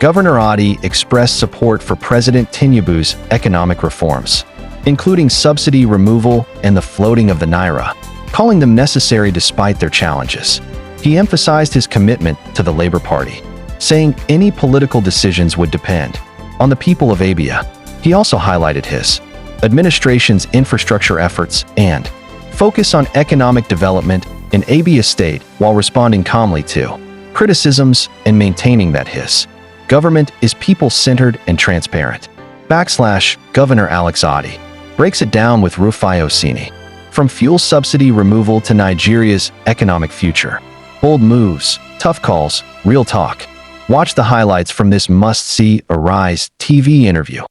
Governor Otti expressed support for President Tinubu's economic reforms, including subsidy removal and the floating of the naira, calling them necessary despite their challenges. He emphasized his commitment to the Labour Party, saying any political decisions would depend on the people of Abia. He also highlighted his administration's infrastructure efforts and focus on economic development in Abia State while responding calmly to criticisms and maintaining that his government is people-centered and transparent. Governor Alex Otti breaks it down with Rufai Oseni. From fuel subsidy removal to Nigeria's economic future. Bold moves, tough calls, real talk. Watch the highlights from this must-see Arise TV interview.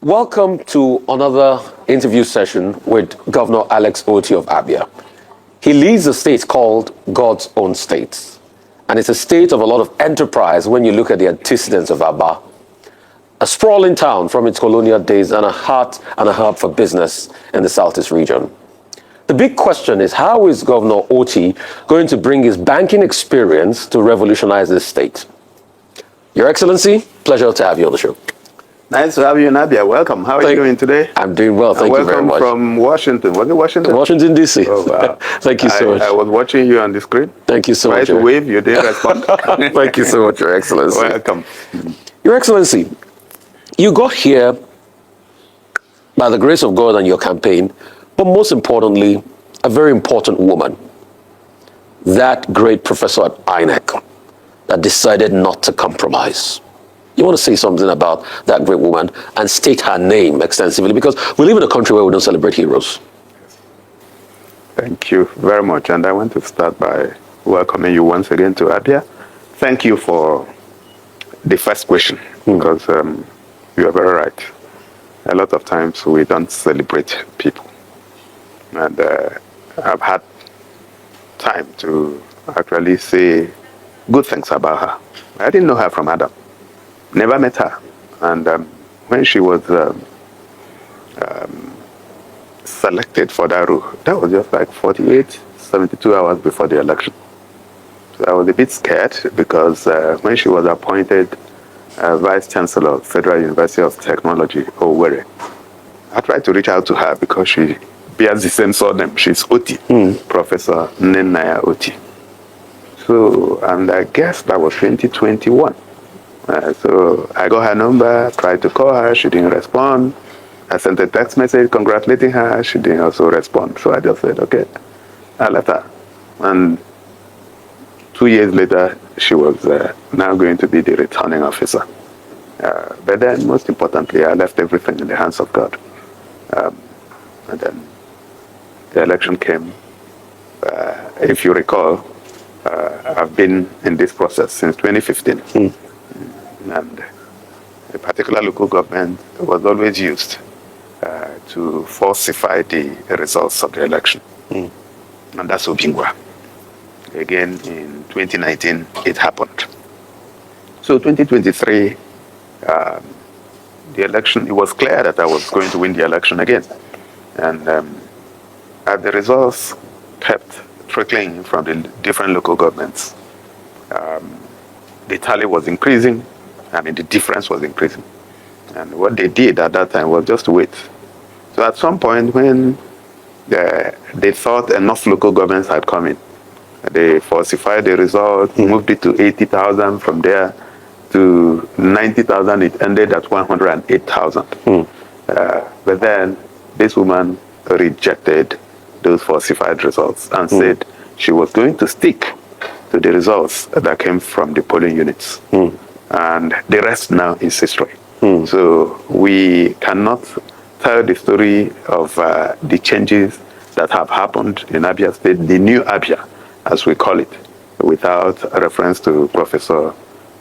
Welcome to another interview session with Governor Alex Otti of Abia. He leads a state called God's own state. And it's a state of a lot of enterprise when you look at the antecedents of Aba. A sprawling town from its colonial days and a heart and a hub for business in the Southeast region. The big question is, how is Governor Otti going to bring his banking experience to revolutionize this state? Your Excellency, pleasure to have you on the show. Nice to have you in Abia. Welcome. How are you doing today? I'm doing well. Thank you very much. Welcome from Washington. Was it Washington? Washington, D.C. Oh, wow. Thank you so much. I was watching you on the screen. Thank you so much. Tried to wave, you didn't respond. Thank you so much, Your Excellency. Welcome. Your Excellency, you got here by the grace of God and your campaign, but most importantly, a very important woman. That great professor at INEC that decided not to compromise. You want to say something about that great woman and state her name extensively, because we live in a country where we don't celebrate heroes. Thank you very much. And I want to start by welcoming you once again to Abia. Thank you for the first question, because you are very right. A lot of times we don't celebrate people. And I've had time to actually say good things about her. I didn't know her from Adam. Never met her. And when she was selected for that role, that was just like 48, 72 hours before the election. So I was a bit scared because when she was appointed Vice Chancellor of Federal University of Technology, Owerri, I tried to reach out to her because she bears the same surname. She's Otti, Professor Nnenaya Otti. So, and I guess that was 2021. So I got her number, tried to call her, she didn't respond. I sent a text message congratulating her, she didn't also respond. So I just said, okay, I'll let her. And 2 years later, she was now going to be the returning officer. But then, most importantly, I left everything in the hands of God. And then the election came. If you recall, I've been in this process since 2015. And a particular local government was always used to falsify the results of the election. And that's Obingwa. Again, in 2019, it happened. So 2023, the election, it was clear that I was going to win the election again. And as the results kept trickling from the different local governments, the tally was increasing. I mean, the difference was increasing. And what they did at that time was just to wait. So at some point when they thought enough local governments had come in, they falsified the result, moved it to 80,000, from there to 90,000, it ended at 108,000. But then this woman rejected those falsified results and said she was going to stick to the results that came from the polling units. And the rest now is history. So we cannot tell the story of the changes that have happened in Abia State, the new Abia, as we call it, without a reference to Professor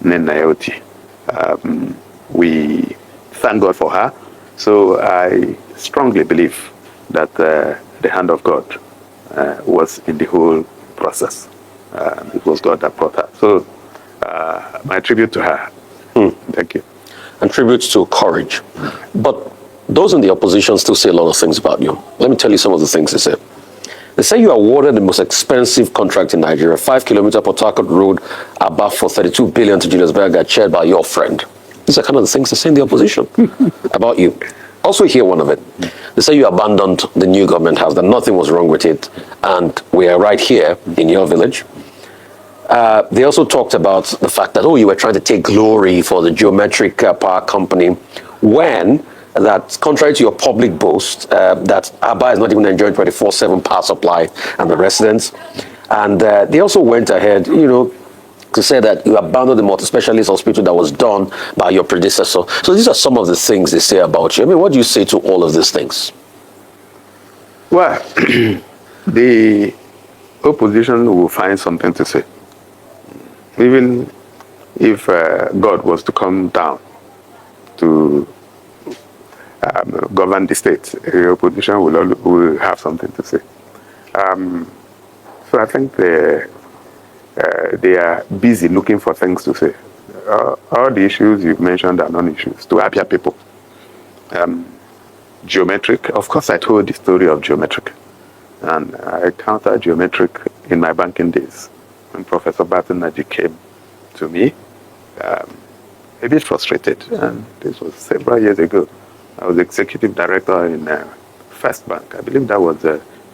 Nnenaya Otti. We thank God for her. So I strongly believe that the hand of God was in the whole process. It was God that brought her. So my tribute to her. Thank you. And tributes to courage. But those in the opposition still say a lot of things about you. Let me tell you some of the things they say. They say you awarded the most expensive contract in Nigeria, 5-kilometer Port Harcourt Road, Aba, for 32 billion to Julius Berger, chaired by your friend. These are kind of the things they say in the opposition about you. Also hear one of it. They say you abandoned the new government house, that nothing was wrong with it, and we are right here in your village. They also talked about the fact that, you were trying to take glory for the geometric power company, when that, contrary to your public boast, that Abba is not even enjoying 24/7 power supply and the residents. And they also went ahead, to say that you abandoned the multi-specialist hospital that was done by your predecessor. So these are some of the things they say about you. I mean, what do you say to all of these things? Well, the opposition will find something to say. Even if God was to come down to govern the state, the opposition will have something to say. So I think they are busy looking for things to say. All the issues you've mentioned are non-issues to Abia people. Geometric, of course I told the story of geometric. And I encountered geometric in my banking days when Professor Batenaji came to me, a bit frustrated. And this was several years ago. I was executive director in First Bank. I believe that was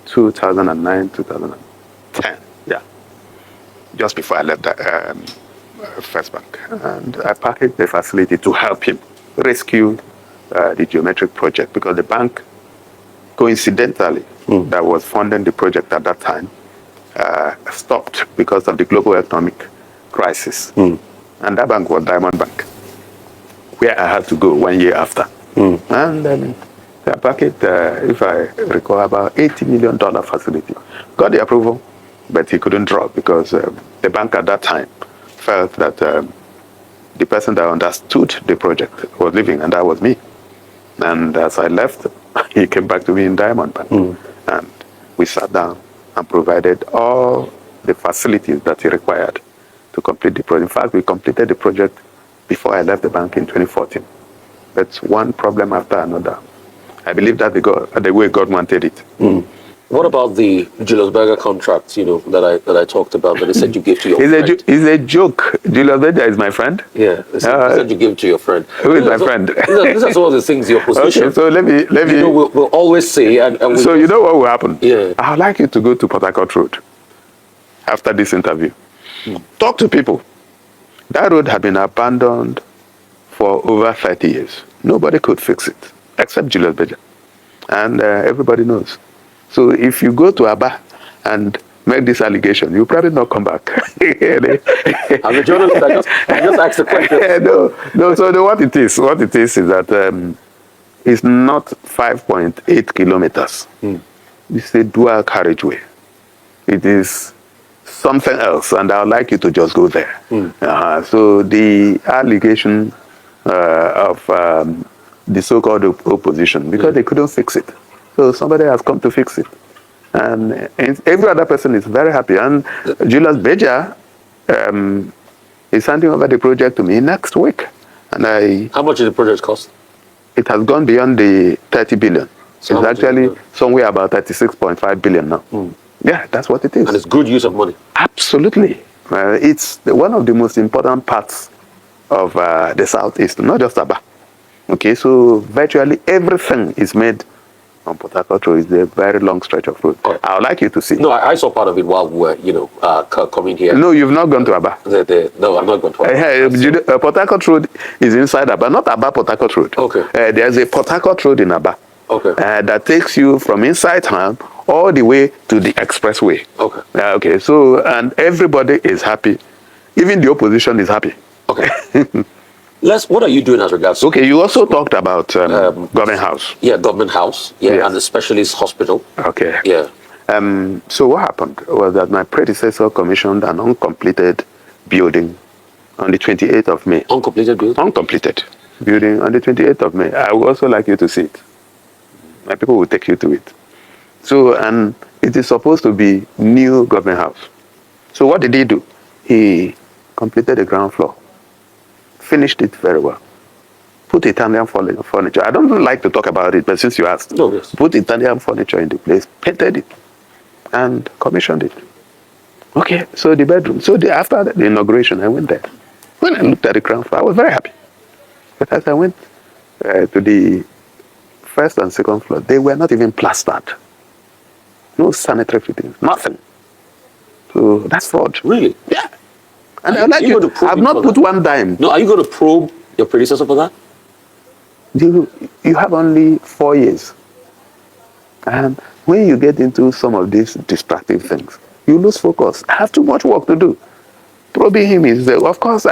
2009, 2010. Yeah. Just before I left First Bank. And I packaged the facility to help him rescue the geometric project, because the bank, coincidentally, that was funding the project at that time, stopped because of the global economic crisis. And that bank was Diamond Bank, where I had to go 1 year after. And then I packaged, if I recall, about $80 million facility. Got the approval, but he couldn't draw because the bank at that time felt that the person that understood the project was leaving, and that was me. And as I left, he came back to me in Diamond Bank. And we sat down and provided all the facilities that he required to complete the project. In fact, we completed the project before I left the bank in 2014. But one problem after another. I believe that the way God wanted it. What about the Julius Berger contract, that I talked about, that they said you gave to your friend? It's a joke. Julius Berger is my friend. Yeah, they said you gave to your friend. Who is my friend? These are some of the things the opposition. Okay, so let me. We'll always say. So you know what will happen? Yeah. I'd like you to go to Port Harcourt Road after this interview. Talk to people. That road had been abandoned for over 30 years. Nobody could fix it except Julius Berger, and everybody knows. So if you go to Aba and make this allegation, you'll probably not come back. I'm a journalist. I just asked the question. No. So what it is is that it's not 5.8 kilometers. It's a dual carriageway. It is something else, and I would like you to just go there. So the allegation of the so-called opposition, because they couldn't fix it. So somebody has come to fix it. And every other person is very happy. And Julius Berger is handing over the project to me next week. And How much did the project cost? It has gone beyond the 30 billion. So it's actually somewhere about 36.5 billion now. Yeah, that's what it is. And it's good use of money. Absolutely. It's one of the most important parts of the Southeast, not just Aba. Okay, so virtually everything is made on Port Harcourt Road. Is a very long stretch of road. Oh. I would like you to see. No, I saw part of it while we were, coming here. No, you've not gone to Aba. No, I'm not going to Aba. Port Harcourt Road is inside Aba, not Aba Port Harcourt Road. Okay. There's a Port Harcourt Road in Aba. Okay. That takes you from inside town all the way to the expressway. Okay. Okay. So, and everybody is happy. Even the opposition is happy. Okay. What are you doing as regards? Okay, you also talked about government house. Yeah, government house. Yeah, yes. And the specialist hospital. Okay. Yeah. So what happened was that my predecessor commissioned an uncompleted building on the 28th of May. Uncompleted building? Uncompleted building on the 28th of May. I would also like you to see it. My people will take you to it. So, and it is supposed to be new government house. So what did he do? He completed the ground floor. Finished it very well. Put Italian furniture. I don't like to talk about it, but since you asked, yes. Put Italian furniture in the place, painted it, and commissioned it. Okay, so the bedroom. So after the inauguration, I went there. When I looked at the ground floor, I was very happy. But as I went to the first and second floor, they were not even plastered. No sanitary fittings, nothing. So that's fraud. Really? Yeah. And I've not put one dime. No, are you going to probe your predecessor for that? You have only 4 years. And when you get into some of these distractive things, you lose focus. I have too much work to do. Probing him is, of course,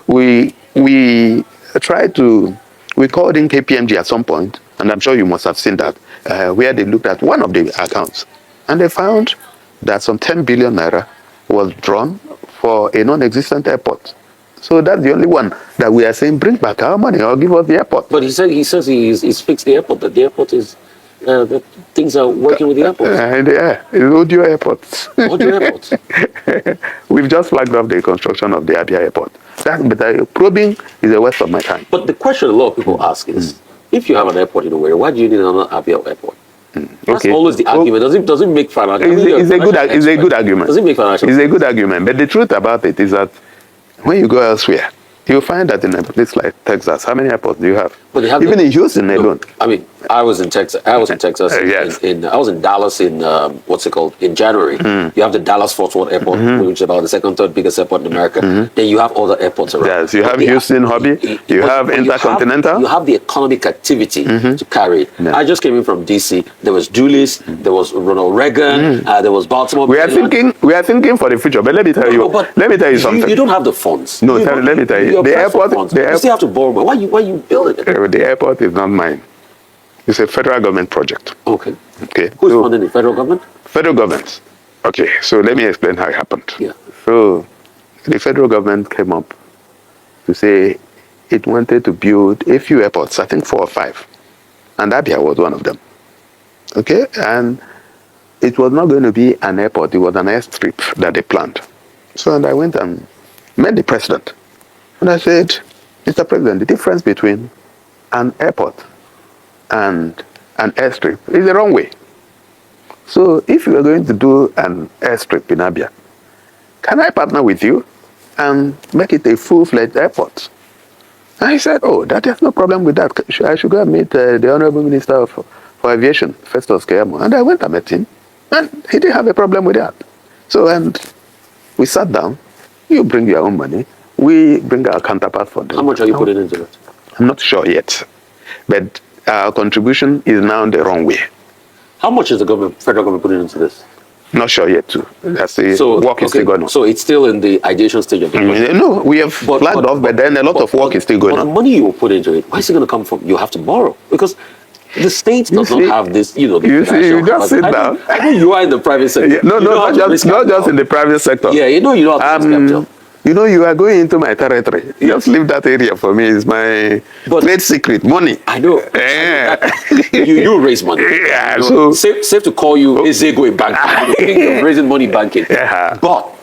we called in KPMG at some point, and I'm sure you must have seen that, where they looked at one of the accounts, and they found that some 10 billion naira was drawn for a non-existent airport. So that's the only one that we are saying, bring back our money or give us the airport. But he says he's fixed the airport, that the airport is, that things are working with the airport. Yeah, it's audio airports. Audio airports. We've just flagged off the construction of the Abia airport. But probing is a waste of my time. But the question a lot of people ask is, if you have an airport in a way, why do you need another Abia airport? That's always the argument. Does it make financial? It's a good argument. Does it make financial? It's a good argument. But the truth about it is that when you go elsewhere, you'll find that in a place like Texas, how many airports do you have? But they have even in Houston alone. I mean, I was in Texas. I was in Texas. Yes. I was in Dallas in in January. You have the Dallas Fort Worth Airport, which is about the second, third biggest airport in America. Then you have other airports around. Yes, you have Houston, Hobby. You have Intercontinental. You have the economic activity to carry it. Yeah. I just came in from DC. There was Dulles. There was Ronald Reagan. There was Baltimore. We are thinking for the future. But let me tell you. Let me tell you something. You don't have the funds. No, let me tell you. The airport. You still have to borrow. Why you building it? The airport is not mine. It's a federal government project. Okay. Okay. Who's funding the federal government? Federal government. Okay, so let me explain how it happened. Yeah. So the federal government came up to say it wanted to build a few airports, I think 4 or 5. And Abia was one of them. Okay? And it was not going to be an airport, it was an airstrip that they planned. So and I went and met the president. And I said, Mr. President, the difference between an airport and an airstrip is the wrong way. So if you are going to do an airstrip in Abia, can I partner with you and make it a full-fledged airport? And he said, oh, that has no problem with that. I should go and meet the Honorable Minister for Aviation, Festus Keyamo. And I went and met him, and he didn't have a problem with that. So, and we sat down. You bring your own money. We bring our counterpart for them. How much are you putting into it? I'm not sure yet. But our contribution is now the wrong way. How much is the federal government putting into this? Not sure yet, too. That's the work is still going on. So it's still in the ideation stage of the project? No, we have flagged off, but then a lot of work is still going on. But the money you put into it, why is it going to come from? You have to borrow. Because the state does not have this, you just sit down. I know you are in the private sector. Yeah, not just in the private sector. Yeah, you don't have to risk capital. You are going into my territory. Just leave that area for me. It's my trade secret, money. I know. Yeah. You raise money. Yeah. So safe to call you Ezego in banking. You think of raising money banking. Yeah. But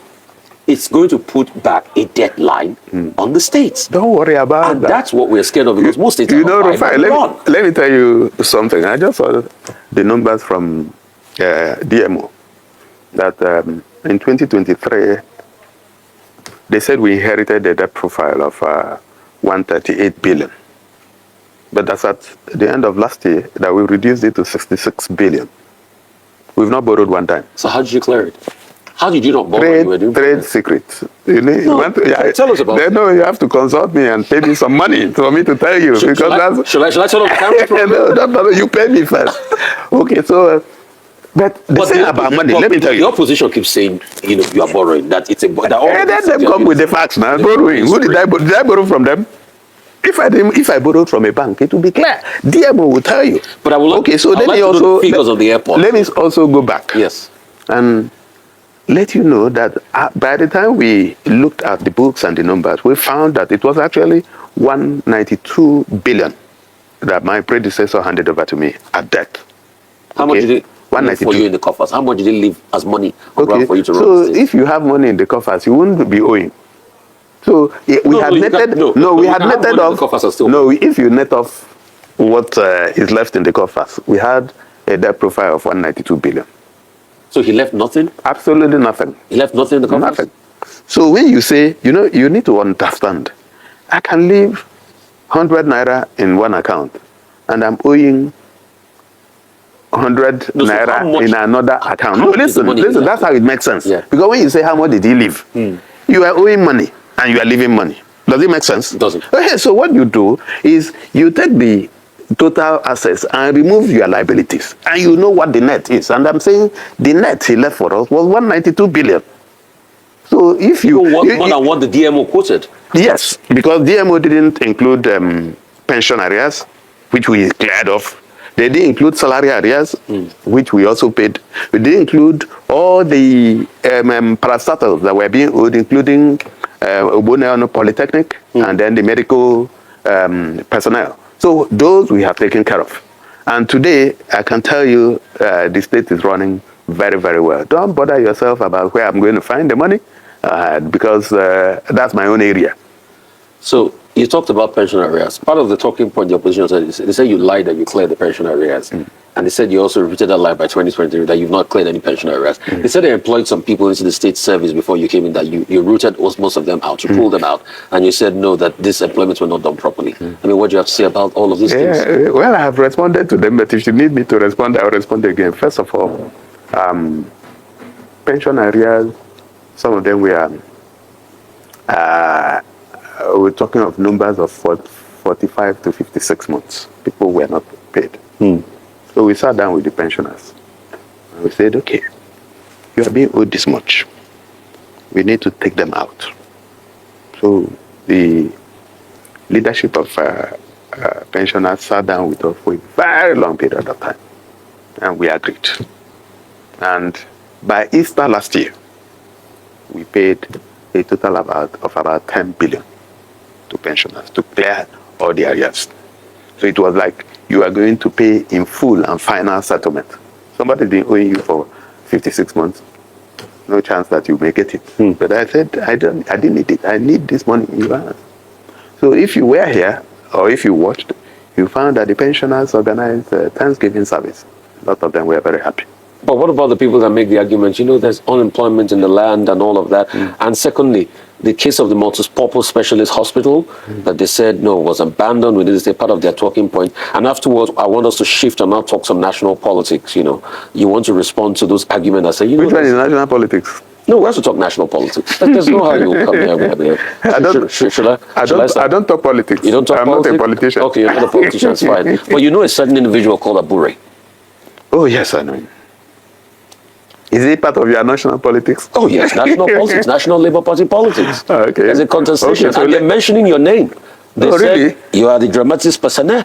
it's going to put back a deadline on the states. Don't worry about and that. That's what we're scared of because most states are Rufai, let me tell you something. I just saw the numbers from DMO that in 2023, they said we inherited a debt profile of 138 billion. But that's at the end of last year that we reduced it to 66 billion. We've not borrowed one time. So how did you clear it? How did you not borrow? Trade secrets. Tell us about it. No, you have to consult me and pay me some money for me to tell you. Should I turn off the camera? No, you pay me first. Okay, so... But the thing about money, let me tell you. The opposition keeps saying, you are borrowing. That it's a... Let them come with the facts now. Borrowing. Who did I borrow from them? If I borrowed from a bank, it will be clear. DMO will tell you. But I will. Okay, so let me also... figures of the airport. Let me also go back. Yes. And let you know that by the time we looked at the books and the numbers, we found that it was actually 192 billion that my predecessor handed over to me at debt. How much did it for you in the coffers? How much did it leave as money for you to run? So if you have money in the coffers, you wouldn't be owing. So we had netted off. No, if you net off what is left in the coffers, we had a debt profile of 192 billion. So he left nothing? Absolutely nothing. He left nothing in the coffers? Nothing. So when you say, you need to understand, I can leave 100 naira in one account, and I'm owing 100 naira in another account. No, listen, that's how it makes sense. Yeah. Because when you say how much did he leave, you are owing money and you are leaving money. Does it make sense? It doesn't. Okay, so what you do is you take the total assets and remove your liabilities, and you know what the net is. And I'm saying the net he left for us was 192 billion. So if you... more than what the DMO quoted. Yes, because DMO didn't include pension arrears, which we cleared off. They didn't include salary arrears, which we also paid. We didn't include all the parastatals that were being owed, including Oboneano Polytechnic and then the medical personnel. So those we have taken care of. And today, I can tell you the state is running very, very well. Don't bother yourself about where I'm going to find the money, because that's my own area. So you talked about pension arrears. Part of the talking point the opposition said, they said you lied that you cleared the pension arrears. And they said you also repeated that lie by 2023 that you've not cleared any pension arrears. They said they employed some people into the state service before you came in, that you rooted most of them out, you pulled them out, and you said no, that these employments were not done properly. I mean, what do you have to say about all of these things? Well, I have responded to them, but if you need me to respond, I'll respond again. First of all, pension arrears, some of them we're talking of numbers of 45 to 56 months. People were not paid. So we sat down with the pensioners and we said, okay, you are being owed this much. We need to take them out. So the leadership of pensioners sat down with us for a very long period of time, and we agreed. And by Easter last year, we paid a total of about 10 billion to pensioners to clear all the arrears. So it was like you are going to pay in full and final settlement. Somebody's been owing you for 56 months. No chance that you may get it. But I said, I didn't need it. I need this money in your hands. So if you were here, or if you watched, you found that the pensioners organized a Thanksgiving service. A lot of them were very happy. But what about the people that make the argument, there's unemployment in the land and all of that? And secondly, the case of the multi-purpose specialist hospital that they said, no, was abandoned within the state, part of their talking point. And afterwards, I want us to shift and now talk some national politics, You want to respond to those arguments that say, Which one is national politics? No, we have to talk national politics. There's no how you come here. I don't talk politics. You don't talk politics? I'm not a politician. Okay, you're not a politician, it's fine. But you know a certain individual called Abure. Oh, yes, I know him. Is it part of your national politics? Oh, yes, national politics, National Labour Party politics. Okay. There's a contestation, Okay, so and they're mentioning your name. They said, really? You are the dramatis personae.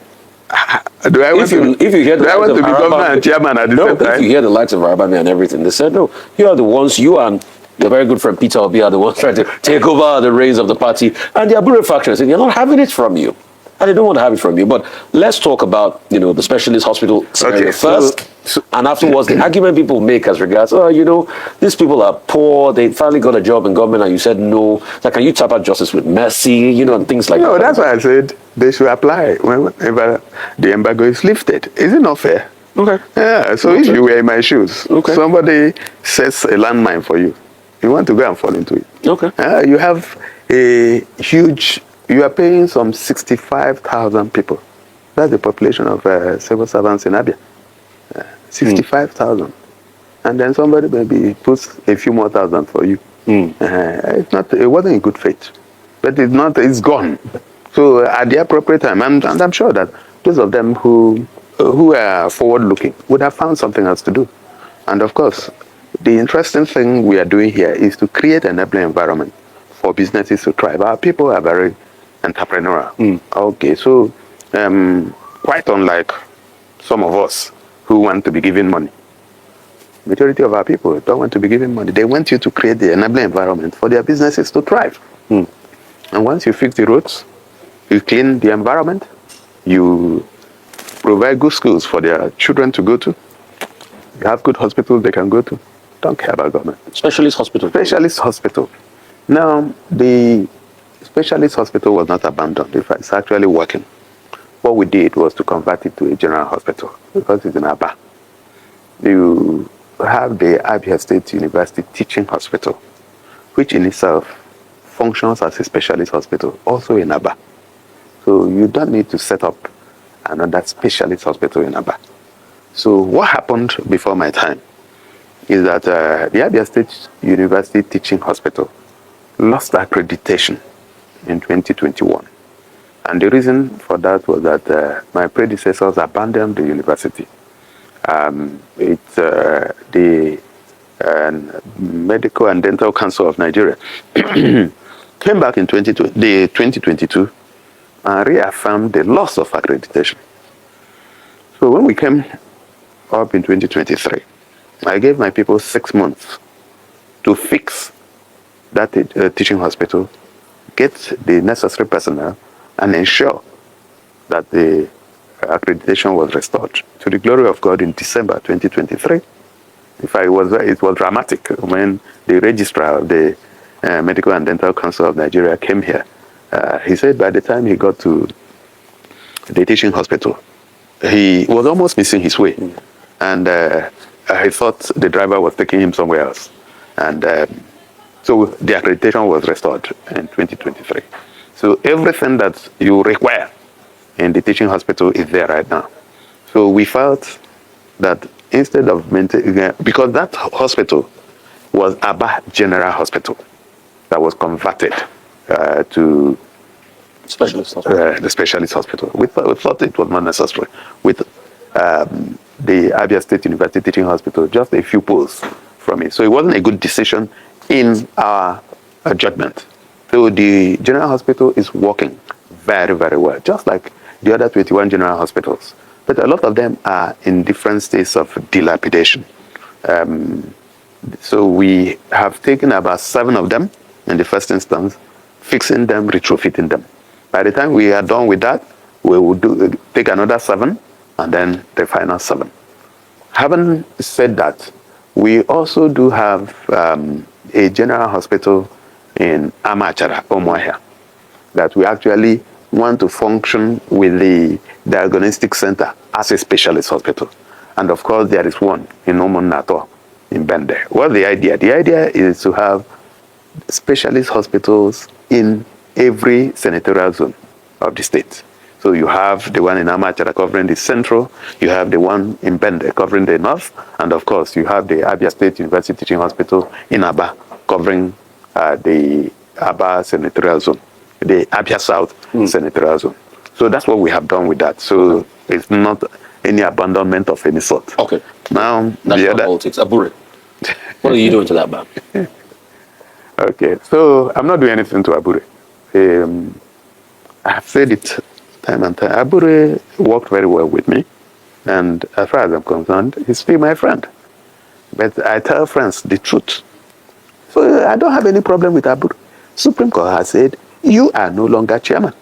Do I want to be governor and chairman at the same time? If you hear the likes of Arabami and everything, they said, no, you are the ones, you and your very good friend Peter Obi are the ones trying to take over the reins of the party. And the Abure faction said, you're not having it from you. And they don't want to have it from you. But let's talk about, the specialist hospital scenario first. And afterwards, the argument people make as regards, these people are poor. They finally got a job in government, and you said no. Like, can you tap out justice with mercy, and things like that? No, that's why I said they should apply whenever the embargo is lifted. Is it not fair? Okay. Yeah, so if you were in my shoes, somebody sets a landmine for you, you want to go and fall into it. Okay. You have a huge... You are paying some 65,000 people. That's the population of civil servants in Abia. 65,000. And then somebody maybe puts a few more thousand for you. It wasn't in good faith. But it's gone. So at the appropriate time, and I'm sure that those of them who are forward-looking would have found something else to do. And of course, the interesting thing we are doing here is to create an enabling environment for businesses to thrive. Our people are very entrepreneurial. Okay, so quite unlike some of us who want to be given money. Majority of our people don't want to be given money. They want you to create the enabling environment for their businesses to thrive. And once you fix the roads, you clean the environment, you provide good schools for their children to go to, you have good hospitals they can go to. Don't care about government. Specialist hospital. Specialist hospital. Now, the specialist hospital was not abandoned. In fact, it's actually working. What we did was to convert it to a general hospital because it's in Aba. You have the Abia State University Teaching Hospital, which in itself functions as a specialist hospital, also in Aba. So you don't need to set up another specialist hospital in Aba. So what happened before my time is that the Abia State University Teaching Hospital lost accreditation in 2021. And the reason for that was that my predecessors abandoned the university. The Medical and Dental Council of Nigeria came back in 2022 and reaffirmed the loss of accreditation. So when we came up in 2023, I gave my people 6 months to fix that teaching hospital, get the necessary personnel, and ensure that the accreditation was restored. To the glory of God, in December 2023, in fact, it was dramatic when the registrar of the Medical and Dental Council of Nigeria came here. He said by the time he got to the teaching hospital, he was almost missing his way. And he thought the driver was taking him somewhere else. And so the accreditation was restored in 2023. So everything that you require in the teaching hospital is there right now. So we felt that instead of maintaining, because that hospital was Aba General Hospital that was converted to Specialist hospital. the specialist hospital. We thought it was not necessary. With the Abia State University Teaching Hospital, just a few poles from it. So it wasn't a good decision in our judgment. So the general hospital is working very, very well, just like the other 21 general hospitals. But a lot of them are in different states of dilapidation. So we have taken about 7 of them in the first instance, fixing them, retrofitting them. By the time we are done with that, we will take another 7 and then the final 7. Having said that, we also do have a general hospital in Amachara, Omoahia, that we actually want to function with the diagnostic center as a specialist hospital. And of course, there is one in Omonato in Bende. What's the idea? The idea is to have specialist hospitals in every senatorial zone of the state. So you have the one in Amachara covering the central, you have the one in Bende covering the north, and of course you have the Abia State University Teaching Hospital in Aba covering the Aba senatorial zone, the Abia South senatorial zone. So that's what we have done with that. So it's not any abandonment of any sort. Okay. Now, that's the other politics. Abure. What are you doing to that man? Okay, so I'm not doing anything to Abure. I have said it time and time. Abure worked very well with me, and as far as I'm concerned, he's still my friend. But I tell friends the truth. So I don't have any problem with Abure. Supreme Court has said, you are no longer chairman.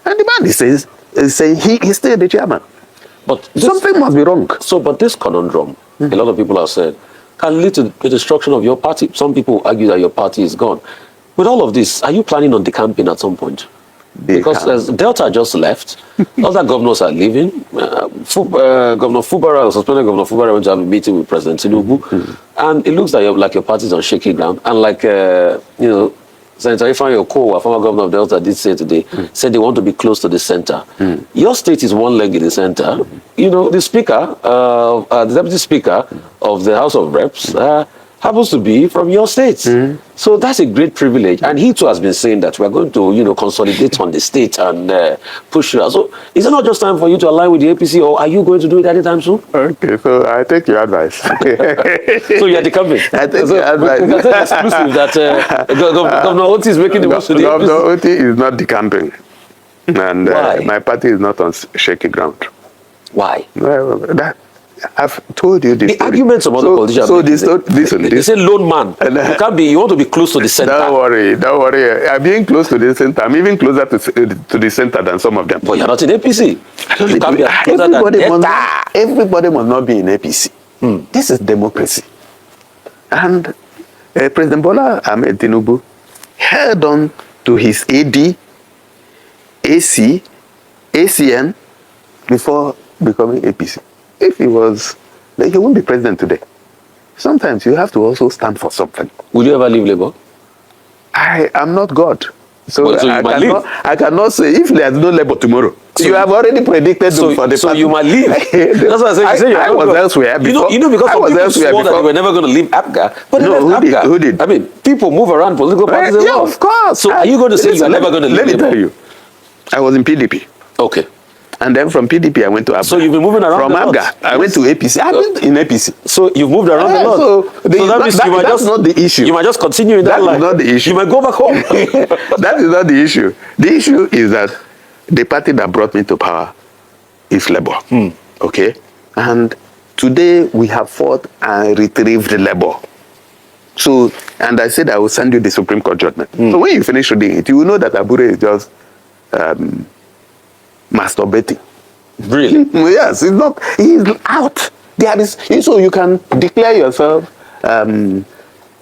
And the man says he's still the chairman. But something must be wrong. So, but this conundrum, a lot of people have said, can lead to the destruction of your party. Some people argue that your party is gone. With all of this, are you planning on decamping at some point? Because as Delta just left, other governors are leaving. Governor Fubara, suspended Governor Fubara, went to have a meeting with President Tinubu, and it looks like your party is on shaky ground. And like Senator Ifeanyi Okowa, former governor of Delta, did say today, said they want to be close to the center. Your state is one leg in the center. You know, the speaker, the deputy speaker of the House of Reps, happens to be from your state. So that's a great privilege. And he too has been saying that we're going to, consolidate on the state and push you out. So is it not just time for you to align with the APC, or are you going to do it anytime soon? Okay, so I take your advice. So you're decamping. I take your advice. We can tell exclusive that Governor Otti is making the most of the APC. Governor Otti is not decamping. And my party is not on shaky ground. Why? Well, I've told you this. The arguments of other politicians. So they say lone man. You want to be close to the center. Don't worry. I'm being close to the center. I'm even closer to the center than some of them. But you're not in APC. You can't be everybody must not be in APC. This is democracy. And President Bola Ahmed Tinubu held on to his AD, AC, ACN before becoming APC. If he was, then he wouldn't be president today. sometimes you have to also stand for something. Will you ever leave Labour? I am not God. So, Well, so I cannot say if there's no Labour tomorrow. So you have already predicted for the So party. you might leave. That's what I said. I was elsewhere before. You know, because some people swore that before. they were never going to leave Abga, but they No, left Abga. who did? I mean, people move around political parties. Yeah, of course. So are you going to say you're never going to leave? Let me tell you, I was in PDP. Okay. And then from PDP, I went to Abga. So you've been moving around from a lot. Abga, I went to APC. I've been in APC. So you've moved around a lot. So that means you might that's not the issue. You might just continue in that line. That is not the issue. You might go back home. That is not the issue. The issue is that the party that brought me to power is Labour. Okay? And today we have fought and retrieved Labour. So, and I said I will send you the Supreme Court judgment. So when you finish reading it, you will know that Abure is just masturbating. Really? Yes, it's not. He's out. There is. So you can declare yourself. You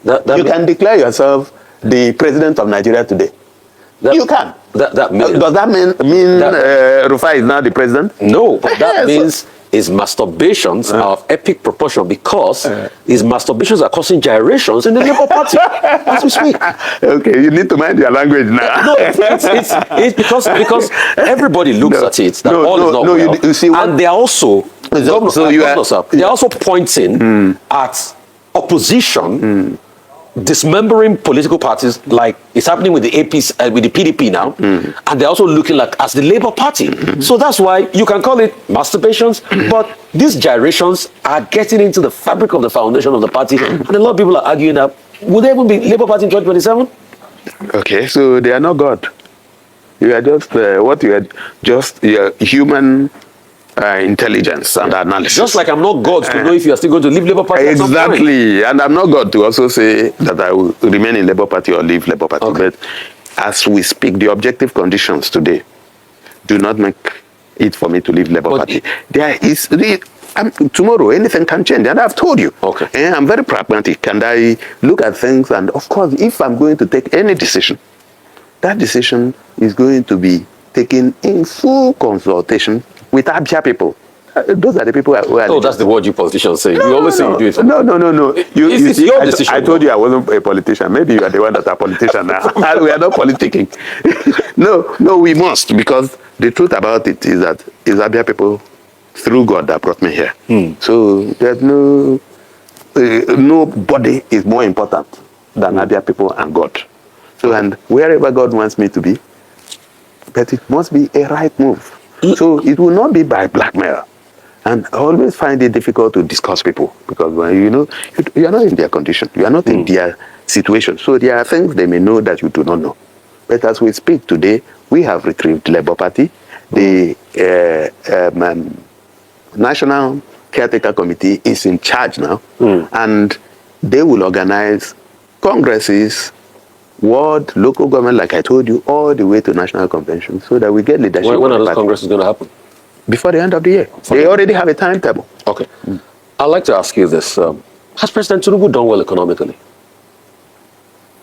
can declare yourself the president of Nigeria today. You can. Does that mean Rufai is now the president? No, but that means his masturbations are of epic proportion because his masturbations are causing gyrations in the Labour Party as we speak. Okay, you need to mind your language now. No, it's because everybody looks at it that all is not well. You see what? And they are also they're also pointing at opposition dismembering political parties, like it's happening with the APC, with the PDP now, and they're also looking like as the Labour Party. So that's why you can call it masturbations, but these gyrations are getting into the fabric of the foundation of the party, and a lot of people are arguing that will there even be Labour Party in 2027? Okay, so they are not God. You are just your human intelligence and analysis. Just like I'm not God to know if you are still going to leave Labour Party at some point. Exactly, and I'm not God to also say that I will remain in Labour Party or leave Labour Party. Okay. But as we speak, the objective conditions today do not make it for me to leave Labour Party. There is tomorrow anything can change, and I've told you. Okay. And I'm very pragmatic, and I look at things, and of course, if I'm going to take any decision, that decision is going to be taken in full consultation with Abia people. Those are the people who are... Oh, that's the word you politicians say. You always say you do it. No. You see, your decision. I told you I wasn't a politician. Maybe you are the one that are politician now. We are not politicking. No, we must, because the truth about it is that it's Abia people through God that brought me here. So there's nobody is more important than Abia people and God. So, and wherever God wants me to be, but it must be a right move. So it will not be by blackmail. And I always find it difficult to discuss people, because when you are not in their condition, you are not in their situation. So there are things they may know that you do not know. But as we speak today, we have retrieved Labour Party. The National Caretaker Committee is in charge now, and they will organize congresses, ward, local government, like I told you, all the way to national convention, so that we get leadership. When are those congresses going to happen? Before the end of the year. They already have a timetable. Okay. I'd like to ask you this. Has President Tinubu done well economically?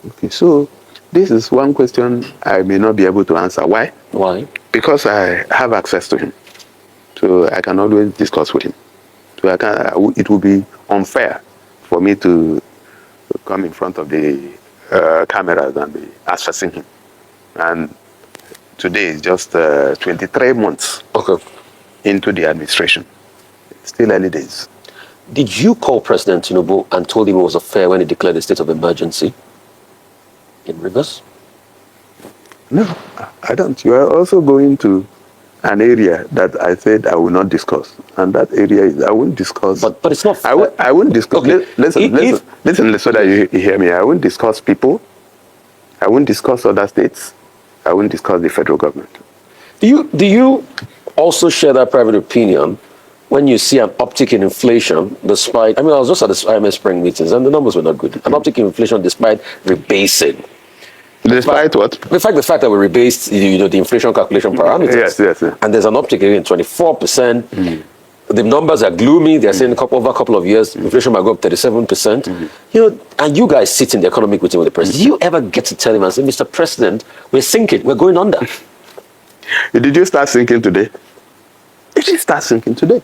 Okay, so this is one question I may not be able to answer. Why? Why? Because I have access to him. So I can always discuss with him. So it would be unfair for me to come in front of the cameras and be assessing him. And today is just 23 months into the administration. It's still early days. Did you call President Tinubu and told him it was unfair when he declared a state of emergency in Rivers? No, I don't. You are also going to an area that I said I will not discuss. And that area is, I won't discuss. But it's not fair. I won't discuss. Okay. Listen so that you hear me. I won't discuss people. I won't discuss other states. I won't discuss the federal government. Do you also share that private opinion when you see an uptick in inflation despite, I was just at the IMF spring meetings and the numbers were not good. An uptick in inflation despite rebasing. Despite what? The fact that we rebased the inflation calculation parameters. Yes. And there's an uptick again, 24%. The numbers are gloomy. They're saying over a couple of years, inflation might go up 37%. And you guys sit in the economic meeting with the president. Do you ever get to tell him and say, Mr. President, we're sinking, we're going under? Did you start sinking today? Did you start sinking today?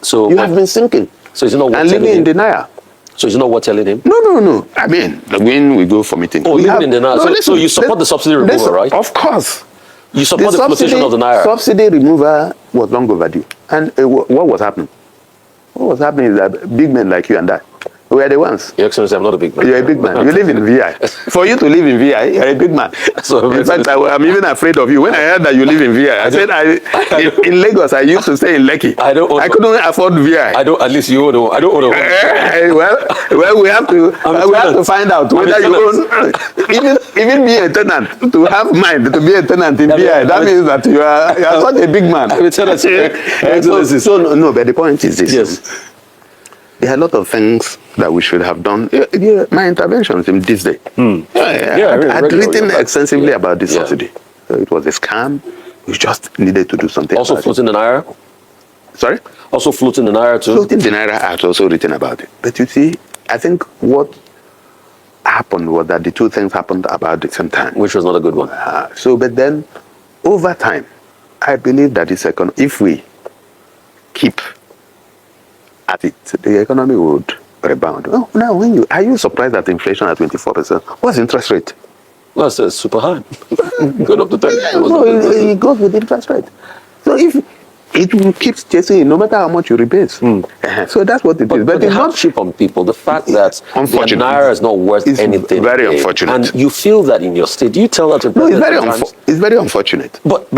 So you have been sinking. So it's not and living in denial. So it's not what telling him? No. I mean, when we go for meetings. Oh, living in the Naira. So you support the subsidy removal, right? Of course. You support the flotation of the Naira? Subsidy removal was long overdue. And what was happening? What was happening is that big men like you and I, we are the ones. Your Excellency, I'm not a big man. You're a big man. You live in VI. For you to live in VI, you're a big man. So, in fact, I'm even afraid of you. When I heard that you live in VI, I said, in Lagos, I used to stay in Lekki. I couldn't afford VI. At least you know. I don't want to. Well, we have to find out whether you own, even being a tenant, to have mind to be a tenant in VI, that means that you are such a big man. I'm a tenant. No, but the point is this. Yes. There are a lot of things that we should have done. My interventions in this day. I'd written extensively about this subsidy. So it was a scam. We just needed to do something. Also floating the Naira? Sorry? Also floating the Naira too? Floating the Naira, I had also written about it. But you see, I think what happened was that the two things happened about the same time. Which was not a good one. But then, over time, I believe that if we keep at it, the economy would rebound. Oh, now, are you surprised that inflation at 24%? What's the interest rate? Well, it's super high. Going up to 30. No, it goes with interest rate. So if it keeps chasing you, no matter how much you rebase. So that's what it is. But it's not cheap on people. The fact that the Naira is not worth anything. Very unfortunate. And you feel that in your state. Do you tell that to No, it's very unfortunate. But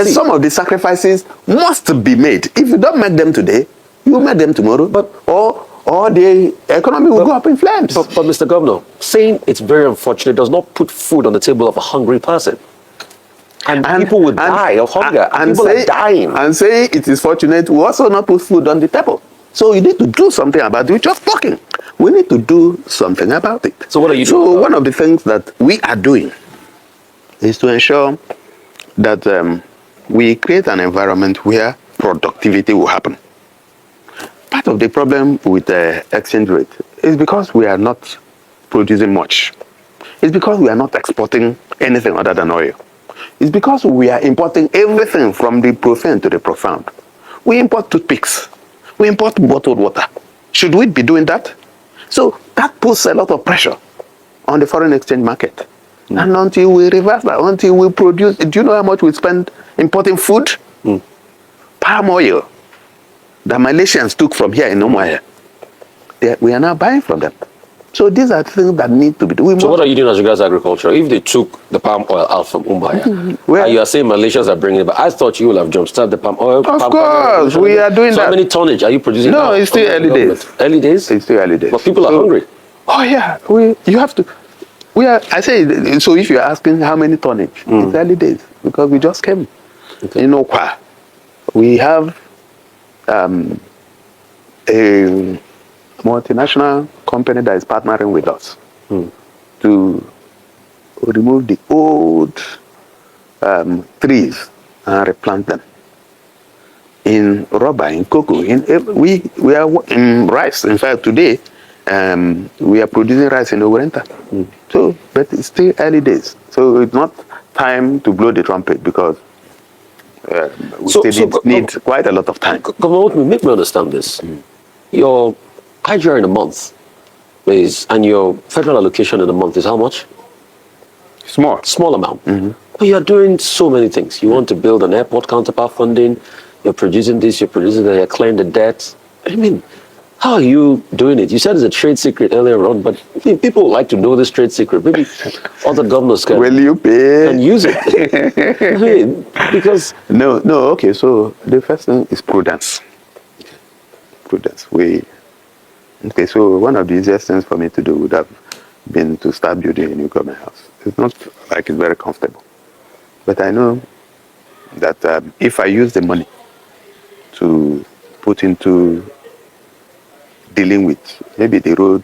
some of the sacrifices must be made. If you don't make them today, you make them tomorrow, or the economy will go up in flames. But Mr. Governor, saying it's very unfortunate does not put food on the table of a hungry person. And people will die of hunger. And people are dying. And saying it is fortunate will also not put food on the table. So you need to do something about it. We're just talking. We need to do something about it. So what are you doing? So one of the things that we are doing is to ensure that we create an environment where productivity will happen. Part of the problem with the exchange rate is because we are not producing much. It's because we are not exporting anything other than oil. It's because we are importing everything from the profane to the profound. We import toothpicks. We import bottled water. Should we be doing that? So that puts a lot of pressure on the foreign exchange market. And until we reverse that, until we produce, do you know how much we spend importing food? Palm oil that Malaysians took from here in Umuahia. We are now buying from them. So these are things that need to be done. So what are you doing as regards agriculture? If they took the palm oil out from Umuahia, and you are saying Malaysians are bringing it back, I thought you would have jumped-started the palm oil. Of course, we are doing that. So how many tonnage are you producing now? No, it's still early days. Early days? It's still early days. But people are hungry. Oh yeah, you have to. I say, so if you're asking how many tonnage, it's early days because we just came. Okay. You know, we have a multinational company that is partnering with us to remove the old trees and replant them. In rubber, in cocoa, we are in rice. In fact, today we are producing rice in Owerenta. So, but it's still early days. So it's not time to blow the trumpet because we still need quite a lot of time. Governor, make me understand this. Your IGR in a month and your federal allocation in a month is how much? Small amount. But you're doing so many things. You want to build an airport counterpart funding. You're producing this, you're producing that, you're clearing the debt. I mean, how are you doing it? You said it's a trade secret earlier on, but people would like to know this trade secret. Maybe other governors can, can use it. Because No, okay, so the first thing is prudence. Prudence. Okay, so one of the easiest things for me to do would have been to start building a new government house. It's not like it's very comfortable. But I know that if I use the money to put into dealing with maybe the road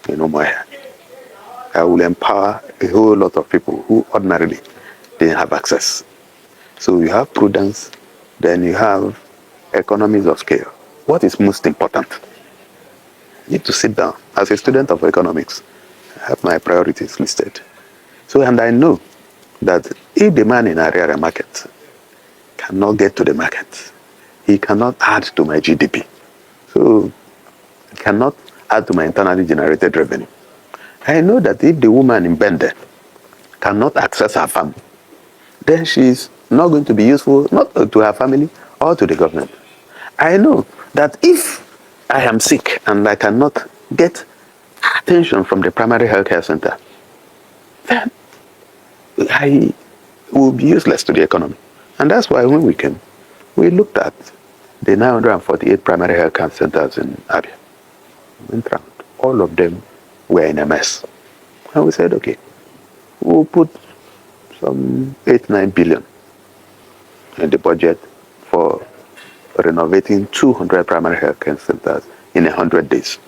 in Umuahia, I will empower a whole lot of people who ordinarily didn't have access. So you have prudence, then you have economies of scale. What is most important? You need to sit down. As a student of economics, I have my priorities listed. So, and I know that if the man in Ariara market cannot get to the market, he cannot add to my GDP. So, he cannot add to my internally generated revenue. I know that if the woman in Bende cannot access her farm, then she's not going to be useful not to her family or to the government. I know that if I am sick and I cannot get attention from the primary health care center, then I will be useless to the economy. And that's why when we came, we looked at the 948 primary health care centers in Abia. We went around. All of them were in a mess. And we said, okay, we'll put some 8-9 billion in the budget for renovating 200 primary health care centers in 100 days.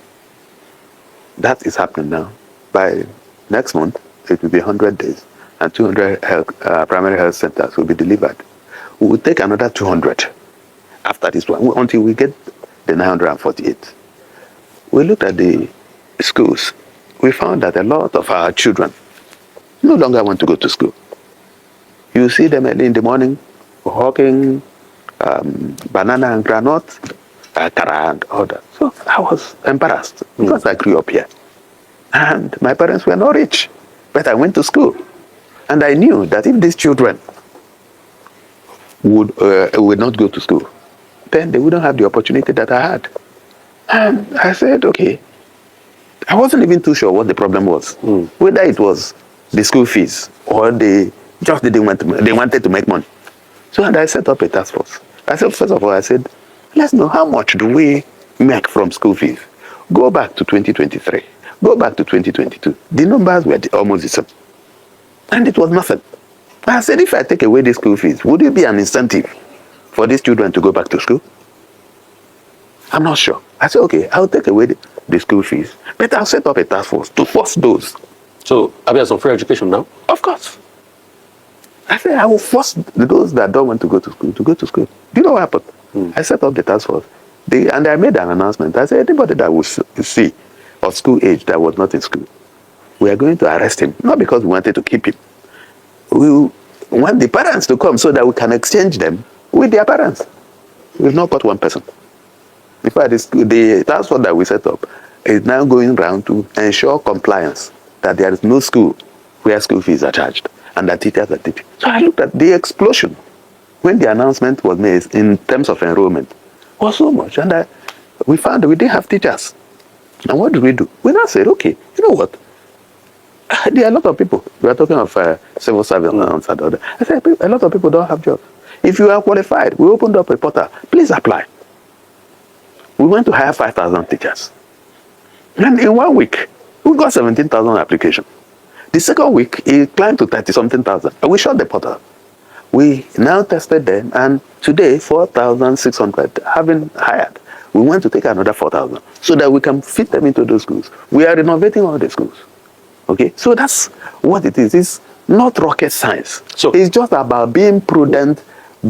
That is happening now. By next month, it will be 100 days, and 200 primary health centers will be delivered. We will take another 200 after this one until we get the 948. We looked at the schools. We found that a lot of our children no longer want to go to school. You see them early in the morning hawking banana and granite, kara and all that. So I was embarrassed because I grew up here. And my parents were not rich, but I went to school. And I knew that if these children would not go to school, then they wouldn't have the opportunity that I had. And I said, okay, I wasn't even too sure what the problem was. Whether it was the school fees or they just didn't want to, they wanted to make money. So and I set up a task force. I said, first of all, I said, let's know how much do we make from school fees. Go back to 2023. Go back to 2022. The numbers were almost the same. And it was nothing. I said, if I take away the school fees, would it be an incentive for these children to go back to school? I'm not sure. I said, okay, I'll take away the school fees, but I'll set up a task force to force those. So, Abia has some free education now? Of course. I said, I will force those that don't want to go to school to go to school. Do you know what happened? I set up the task force. And I made an announcement. I said, anybody that will see of school age that was not in school, we are going to arrest him. Not because we wanted to keep him. We want the parents to come so that we can exchange them with their parents. We've not got one person. In fact, the task force that we set up is now going around to ensure compliance, that there is no school where school fees are charged and that teachers are teaching. So I looked at the explosion when the announcement was made in terms of enrollment was so much. And we found that we didn't have teachers. And what did we do? We now said, okay, you know what? There are a lot of people. We are talking of civil servants and other. I said, a lot of people don't have jobs. If you are qualified, we opened up a portal. Please apply. We went to hire 5,000 teachers. And in 1 week, we got 17,000 applications. The second week, it climbed to 30-something thousand. And we shut the portal. We now tested them, and today, 4,600 have been hired. We want to take another 4,000 so that we can fit them into those schools. We are renovating all the schools. Okay? So that's what it is. It's not rocket science. So it's just about being prudent,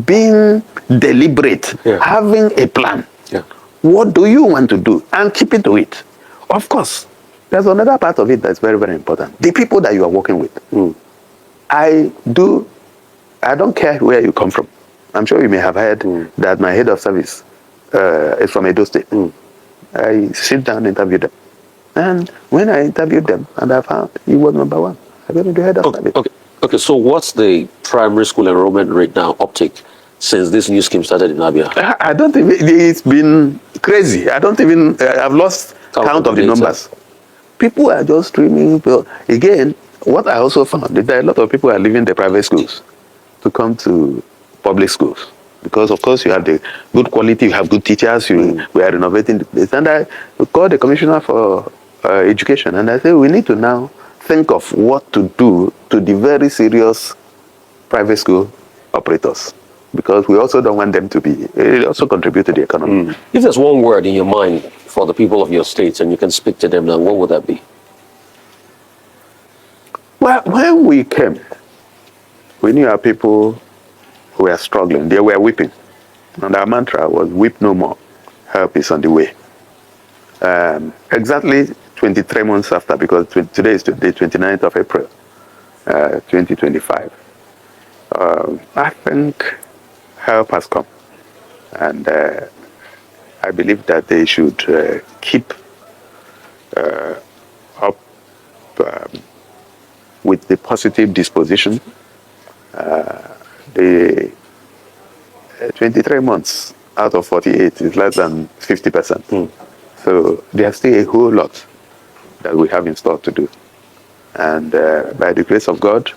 being deliberate, having a plan. What do you want to do? And keeping to it. Of course, there's another part of it that's very, very important. The people that you are working with. I don't care where you come from. I'm sure you may have heard that my head of service is from Edo State. I sit down and interview them. And when I interviewed them, and I found he was number one. I got the head of service. Okay, so what's the primary school enrollment rate now, uptake, since this new scheme started in Abia? I don't even, it's been crazy. I don't even, I've lost count of the numbers. People are just streaming. Again, what I also found is that a lot of people are leaving the private schools to come to public schools. Because, of course, you have the good quality, you have good teachers, we are renovating the place. And I called the commissioner for education, and I said, we need to now think of what to do to the very serious private school operators. Because we also don't want them to be, it also contribute to the economy. If there's one word in your mind for the people of your states and you can speak to them now, what would that be? Well, when we came, we knew our people were struggling. They were weeping. And our mantra was, weep no more. Help is on the way. Exactly 23 months after, because today is the 29th of April, 2025. I think help has come. And I believe that they should keep up with the positive disposition. The 23 months out of 48 is less than 50%. So there's still a whole lot that we have in store to do. And by the grace of God,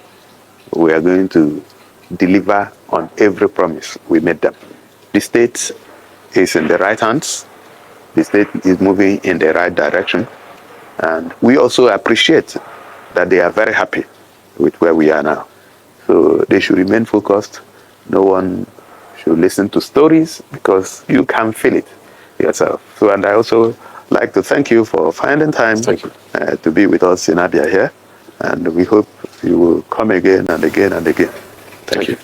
we are going to deliver on every promise we made them. The state is in the right hands. The state is moving in the right direction. And we also appreciate that they are very happy with where we are now. So they should remain focused. No one should listen to stories because you can feel it yourself. So, and I also like to thank you for finding time to be with us in Abia here. And we hope you will come again and again and again. Thank you.